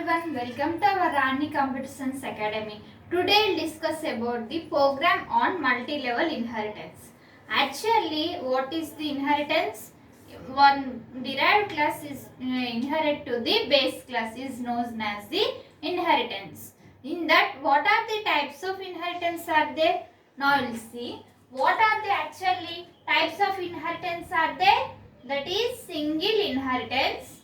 everyone, welcome to our Rani Computer Science Academy. Today we'll discuss about the program on multi-level inheritance. Actually, what is the inheritance? One derived class is inherit to the base class is known as the inheritance. In that, what are the types of inheritance are there? Now we'll see what are the actually types of inheritance are there. That is single inheritance.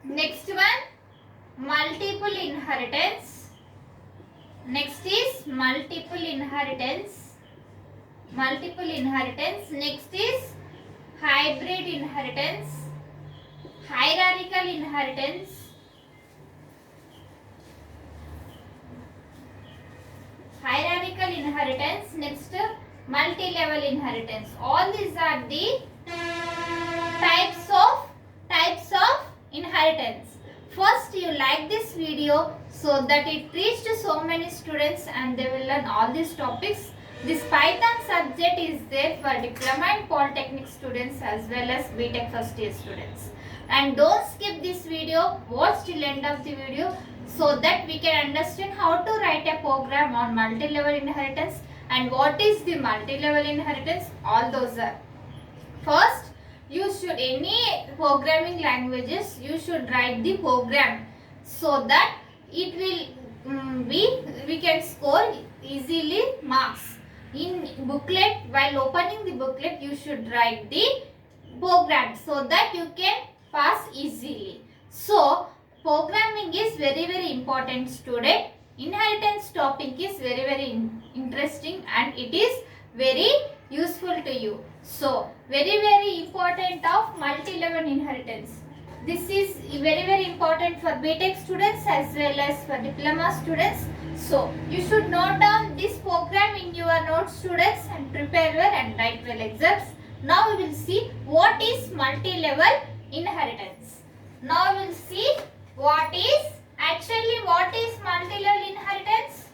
Next one, multiple inheritance. Next is multiple inheritance. Next is hybrid inheritance. Hierarchical inheritance. Next, multi-level inheritance. All these are the types of inheritance. First, you like this video so that it reached so many students and they will learn all these topics. This Python subject is there for diploma and polytechnic students as well as BTech first year students. And don't skip this video, watch till end of the video so that we can understand how to write a program on multi-level inheritance and what is the multi-level inheritance. All those are. First, you should any programming languages you should write the program so that it will we can score easily marks. In booklet, while opening the booklet, you should write the program so that you can pass easily. So, programming is very important, student. Inheritance topic is very interesting and it is very useful to you. So, very important of multi-level inheritance. This is very important for BTech students as well as for diploma students. So, you should note down this program in your notes, students, and prepare well and write well exams. Now we will see what is multi-level inheritance. Now we will see what is multi-level inheritance.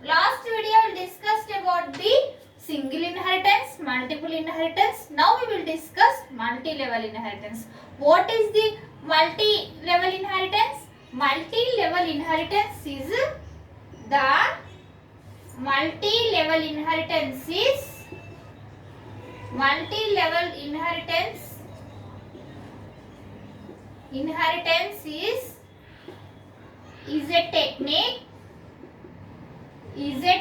Last video we discussed about the single inheritance, multiple inheritance. Now we will discuss multi-level inheritance. What is the multi-level inheritance? Multi-level inheritance is a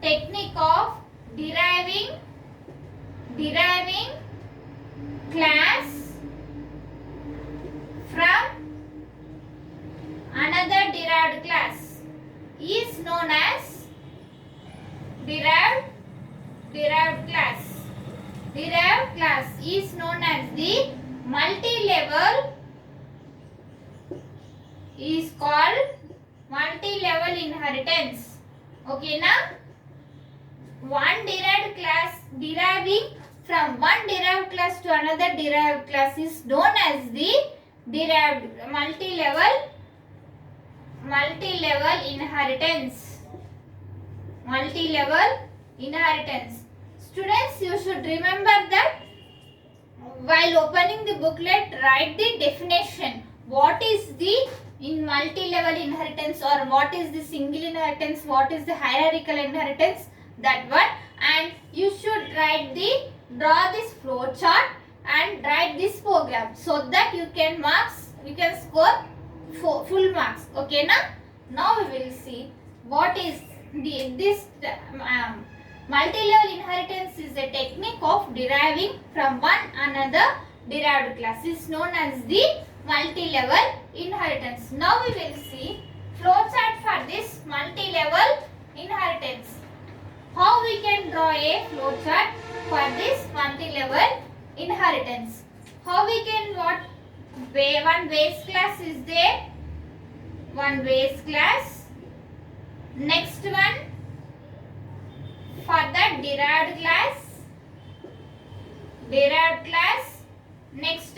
technique of deriving class from another derived class is known as derived class. Derived class is known as the multi-level, is called multi-level inheritance. Okay, now one derived class deriving from one derived class to another derived class is known as the derived multi-level inheritance. Students, you should remember that while opening the booklet, write the definition. What is the in multi-level inheritance or what is the single inheritance, what is the hierarchical inheritance, that one, and you should draw this flow chart and write this program so that you can score full marks. Okay, now we will see what is this multi-level inheritance is a technique of deriving from one another derived class is known as the multi-level inheritance. Now we will see flow chart for this multi-level inheritance. How we can draw a flow chart for this multi-level inheritance? How we can one base class is there. One base class. Next one for the derived class. Next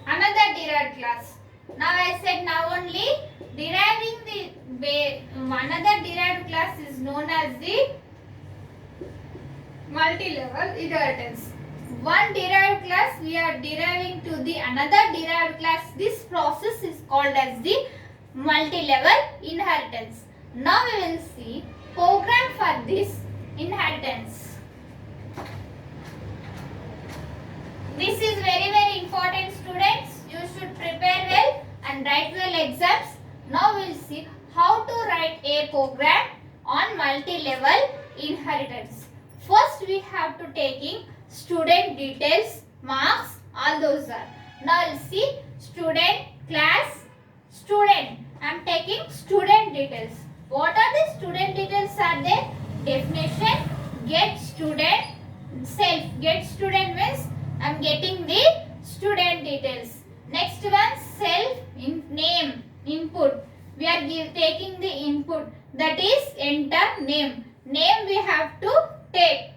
another derived class. Now I said now only deriving the another derived class is known as the multi-level inheritance. one derived class we are deriving to the another derived class. This process is called as the multi-level inheritance. Now we will see program for this inheritance. This is very important, students. You should prepare well and write well exams. Now we will see how to write a program on multi-level inheritance. First we have to taking student details, marks, all those are. Now we'll see student, class, student. I am taking student details. What are the student details are there? Definition, get student, self. Get student means I am getting the student details. Next one, self, name, input. We are taking the input, that is enter name. Name we have to take.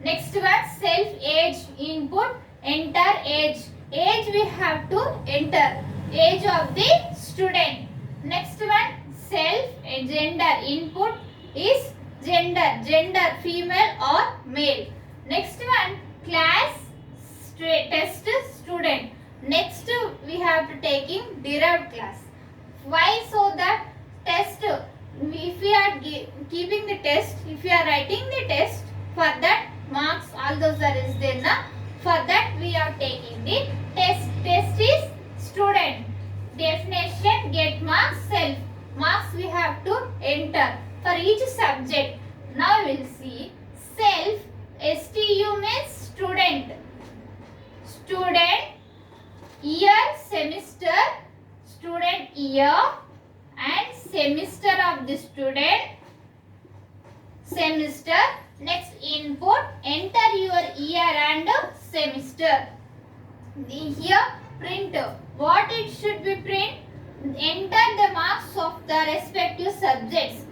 Next one, self, age, input, enter age. Age we have to enter, age of the student. Next one, self, gender, input is gender, gender female or male. Next one, class, test, student. Next we have to taking derived class. Why? So that test, if we are keeping the test, if we are writing the test, for that marks all those are is there na. For that we are taking the test. Test is student. Definition, get marks, self. Marks we have to enter for each subject. Now we will see self. STU means student. Student, year, semester, student year and semester of the student, semester. Next input, enter your year and semester. Here print, what it should be print? Enter the marks of the respective subjects.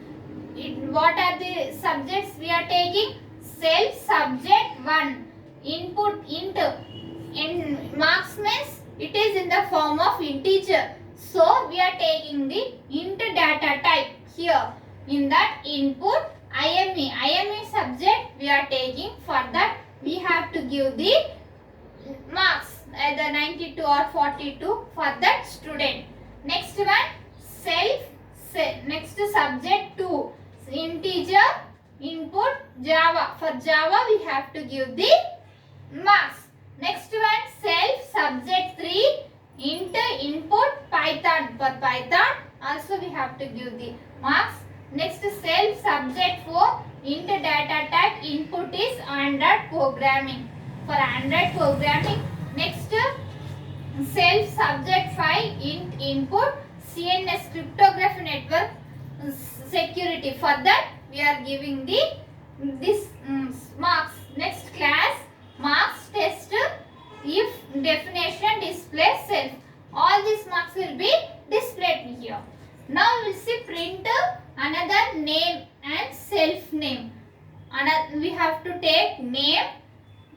What are the subjects we are taking? Self, subject 1. Input, int. In marks means it is in the form of integer. So we are taking the int data type here. In that input, IME subject we are taking. For that we have to give the marks, either 92 or 42 for that student. Next one, self, next subject 2. Integer, input, Java. For Java we have to give the marks. Next one, self, subject 3, int, input, Python. For Python also we have to give the marks. Next, self, subject 4, int, data type, input is Android programming. For Android programming. Next, self, subject 5, int, input, CNS, cryptography network security. For that we are giving this marks. Next, class, marks, test, if, definition, display, self. All these marks will be displayed here. Now we will see print another name and self name. We have to take name,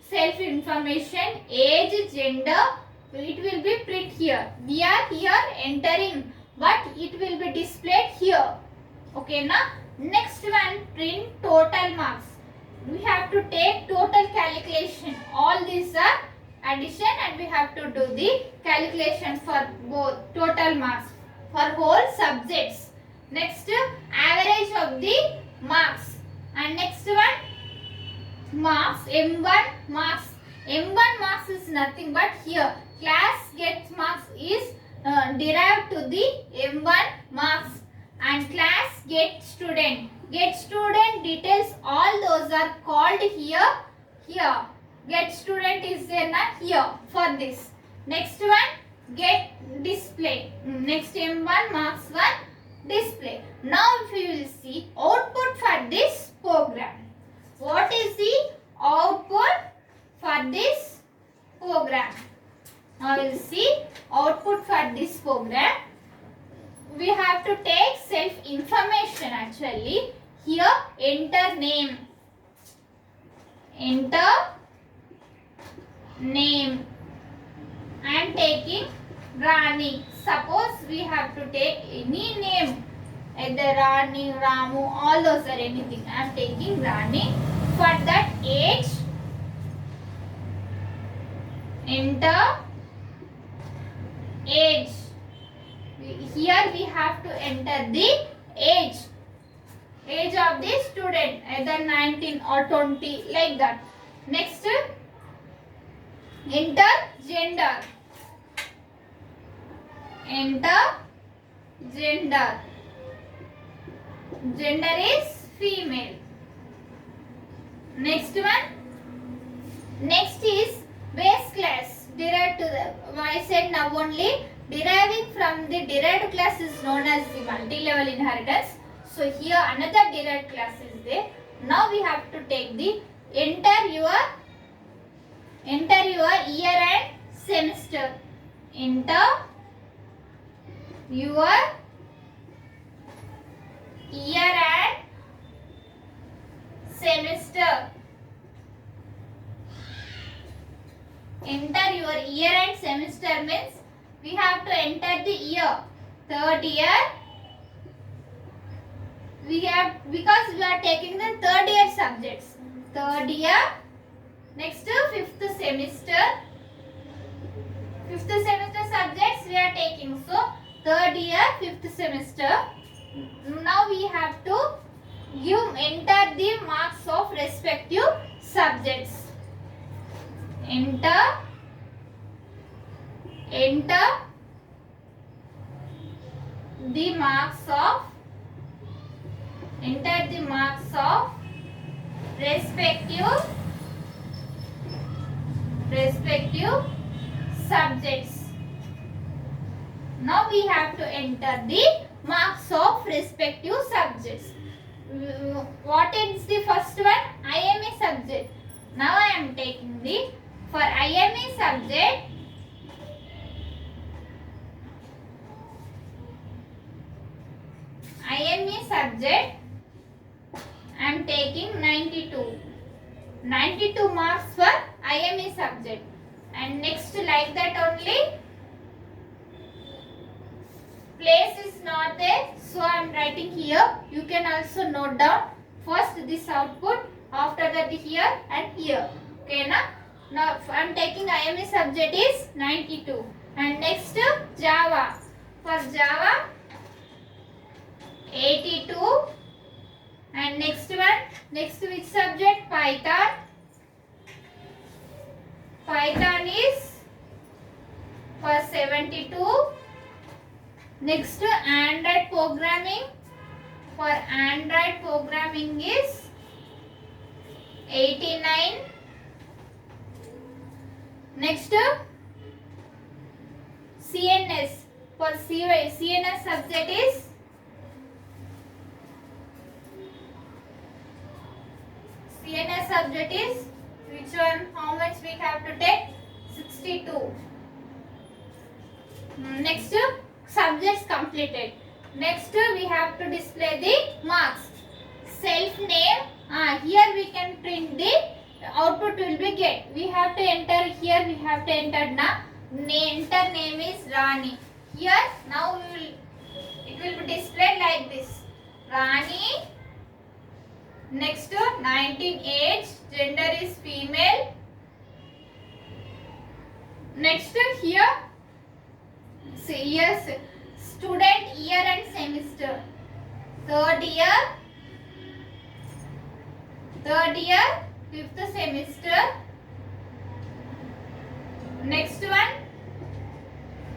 self information, age, gender. It will be print here. We are here entering, but it will be displayed here. Okay, now next one, print total marks. We have to take total calculation. All these are addition and we have to do the calculation for both total marks for whole subjects. Next, average of the marks. And next one, marks, M1 marks. M1 marks is nothing but here class gets marks is derived to the M1 marks, and class get student. Get student details, all those are called here. Get student is there na here for this. Next one, get display. Next M1 marks 1 display. Now if we will see output for this program. What is the output for this program? Now we will see output for this program. We have to take self information actually. Here enter name. Enter name. I am taking Rani. Suppose we have to take any name, either Rani, Ramu, all those are anything. I am taking Rani. For that age enter age. Here we have to enter the age of the student, either 19 or 20, like that. Next, enter gender. Enter gender. Gender is female. Next one. Next is base class. Derived to the, I said now only deriving from the derived class is known as the multi-level inheritance. So here another derived class is there. Now we have to take the enter your year and semester. Enter your year and semester. Enter your year and semester means we have to enter the year. Third year. We have, because we are taking the third year subjects. Third year. Next, fifth semester. Fifth semester subjects we are taking. So third year, fifth semester. Now we have to enter the marks of respective subjects. Enter the marks of respective subjects. Now we have to enter the marks of respective subjects. What is the first one? IME subject. Now I am taking the, for IME subject, I am taking 92 marks for IME subject. And next, like that only, place is not there, so I am writing here. You can also note down first this output, after that here and here. Okay, now I am taking IME subject is 92. And next, Java. For Java, 82. And next one, next which subject? Python. Python is for 72. Next, Android programming. For Android programming is 89. Next, CNS. For CNS subject is which one? How much we have to take? 62. Next, subjects completed. Next, we have to display the marks. Self name. Here we can print the output will be get. We have to enter here. We have to enter now. Enter name is Rani. Here now it will be displayed like this. Rani. Next, 19 age. Gender is female. Next, here. See, yes. Student year and semester. Third year, fifth semester. Next one,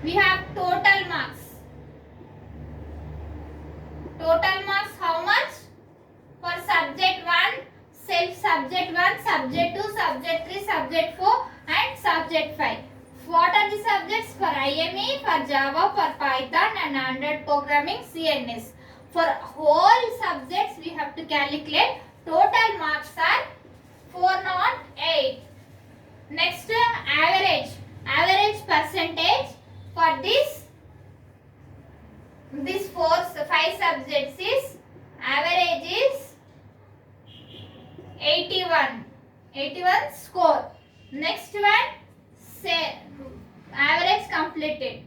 we have total marks. Total marks how much? For subject 1, self subject 1, subject 2, subject 3, subject 4 and subject 5. What are the subjects? For IME, for Java, for Python and Android programming, CNS. For whole subjects we have to calculate. Total marks are 408. Next, average. Average percentage for this 5 subjects is average is 81. 81 score. Next one, say average completed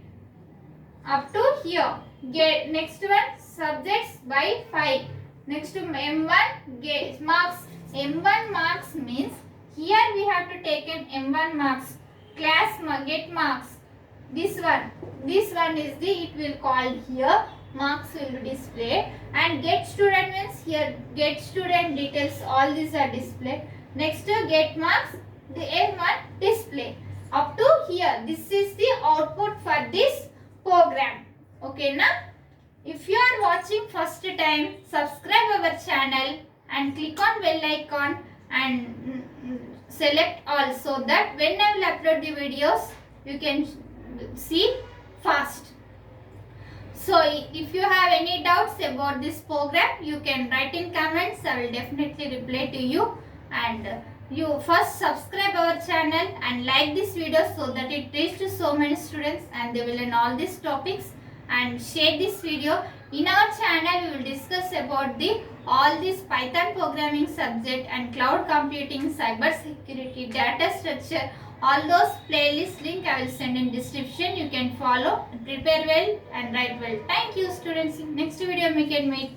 up to here. Get next one, subjects by 5. Next to M1 marks. M1 marks means here we have to take an M1 marks get marks. This one is the, it will called here, marks will be displayed, and get student means here get student details, all these are displayed. Next get marks, the M1 display. Up to here, this is the output for this program. Okay na? If you are watching first time, subscribe our channel and click on bell icon and select all, so that when I will upload the videos you can see fast. So if you have any doubts about this program, you can write in comments. I will definitely reply to you. And you first subscribe our channel and like this video so that it reaches to so many students and they will learn all these topics. And share this video. In our channel we will discuss about the all these Python programming subject and cloud computing, cyber security, data structure. All those playlist link I will send in description. You can follow, prepare well and write well. Thank you students. Next video we can meet.